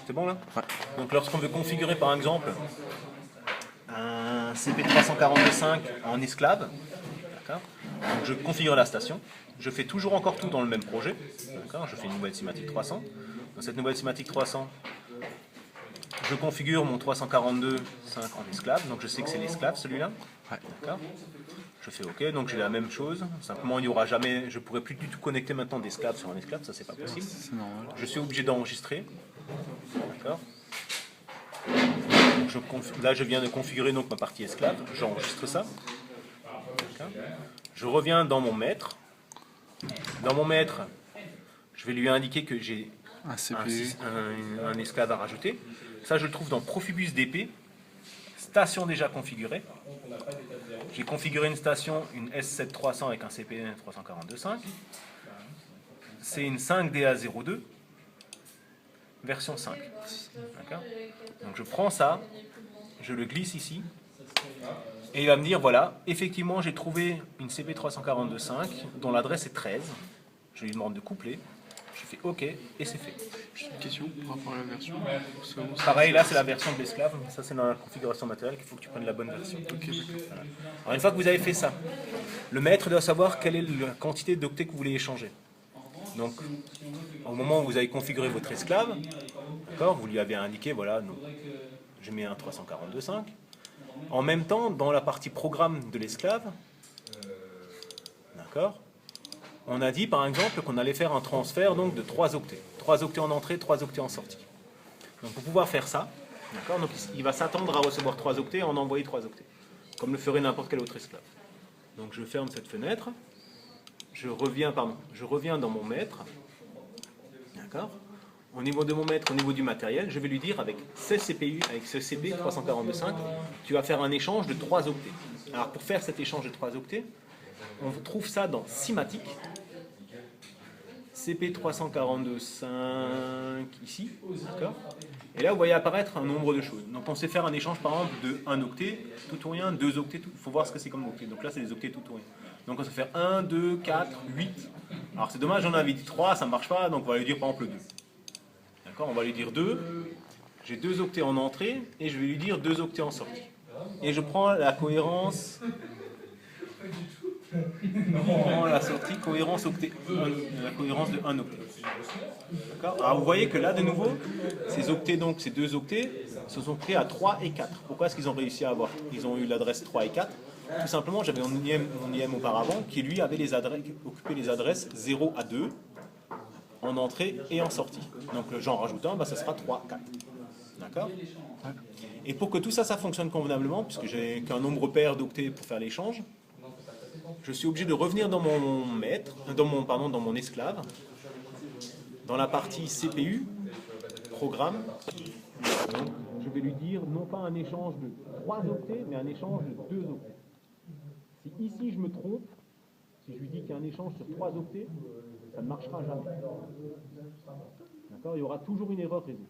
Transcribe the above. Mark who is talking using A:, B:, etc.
A: C'est bon là?
B: Ouais.
A: Donc lorsqu'on veut configurer par exemple un CP342.5 en esclave, d'accord, donc je configure la station, je fais toujours encore tout dans le même projet, d'accord, je fais une nouvelle cinématique 300. Dans cette nouvelle cinématique 300, je configure mon 342.5 en esclave, donc je sais que c'est l'esclave celui-là,
B: Ouais.
A: d'accord. Je fais OK, donc j'ai la même chose. Simplement, il n'y aura jamais, je ne pourrai plus du tout connecter maintenant d'esclave sur un esclave, ça c'est pas possible.
B: C'est normal.
A: Je suis obligé d'enregistrer, d'accord. Là, je viens de configurer donc ma partie esclave, j'enregistre ça. Je reviens dans mon maître. Dans mon maître, je vais lui indiquer que j'ai
B: Un CPU.
A: un esclave à rajouter. Ça, je le trouve dans Profibus DP, station déjà configurée. J'ai configuré une station, une S7300 avec un CP 342.5. C'est une 5DA02, version 5. Donc je prends ça, je le glisse ici, et il va me dire, voilà, effectivement j'ai trouvé une CP 342.5 dont l'adresse est 13. Je lui demande de coupler, je fais OK, et c'est fait.
B: J'ai une question par rapport à la version.
A: Pareil, là c'est la version de l'esclave, ça c'est dans la configuration matérielle qu'il faut que tu prennes la bonne version.
B: Ok, d'accord.
A: Voilà. Alors une fois que vous avez fait ça, le maître doit savoir quelle est la quantité d'octets que vous voulez échanger. Donc, au moment où vous avez configuré votre esclave, d'accord, vous lui avez indiqué, voilà, je mets un 342.5. En même temps, dans la partie programme de l'esclave, d'accord, on a dit par exemple qu'on allait faire un transfert donc, de 3 octets. 3 octets en entrée, 3 octets en sortie. Donc pour pouvoir faire ça, d'accord, donc il va s'attendre à recevoir 3 octets et en envoyer 3 octets, comme le ferait n'importe quel autre esclave. Donc je ferme cette fenêtre, je reviens dans mon maître, d'accord. Au niveau de mon maître, au niveau du matériel, je vais lui dire avec ce CPU, avec ce CP 342.5, tu vas faire un échange de 3 octets. Alors pour faire cet échange de 3 octets, on trouve ça dans Simatic, CP 342.5 ici, d'accord. Et là vous voyez apparaître un nombre de choses. Donc on sait faire un échange par exemple de 1 octet, tout ou rien, 2 octets, il faut voir ce que c'est comme octet. Donc là c'est des octets tout ou rien. Donc on sait faire 1, 2, 4, 8. Alors c'est dommage, j'en avais dit 3, ça ne marche pas, donc on va lui dire par exemple 2. On va lui dire 2, j'ai 2 octets en entrée et je vais lui dire 2 octets en sortie. Et je prends la cohérence, la sortie, cohérence octet, la cohérence de 1 octet. Alors vous voyez que là de nouveau, ces octets, donc ces 2 octets, se sont pris à 3 et 4. Pourquoi est-ce qu'ils ont réussi à avoir? Ils ont eu l'adresse 3 et 4. Tout simplement, j'avais mon IM auparavant qui lui avait occupé les adresses 0 à 2. En entrée et en sortie. Donc j'en rajoute un, ça sera 3, 4. D'accord? Et pour que tout ça, ça fonctionne convenablement, puisque j'ai qu'un nombre pair d'octets pour faire l'échange, je suis obligé de revenir dans mon maître, dans mon esclave, dans la partie CPU, programme. Donc, je vais lui dire non pas un échange de 3 octets, mais un échange de 2 octets. Si ici je me trompe, si je lui dis qu'il y a un échange sur 3 octets, ça ne marchera jamais. D'accord? Il y aura toujours une erreur réseau.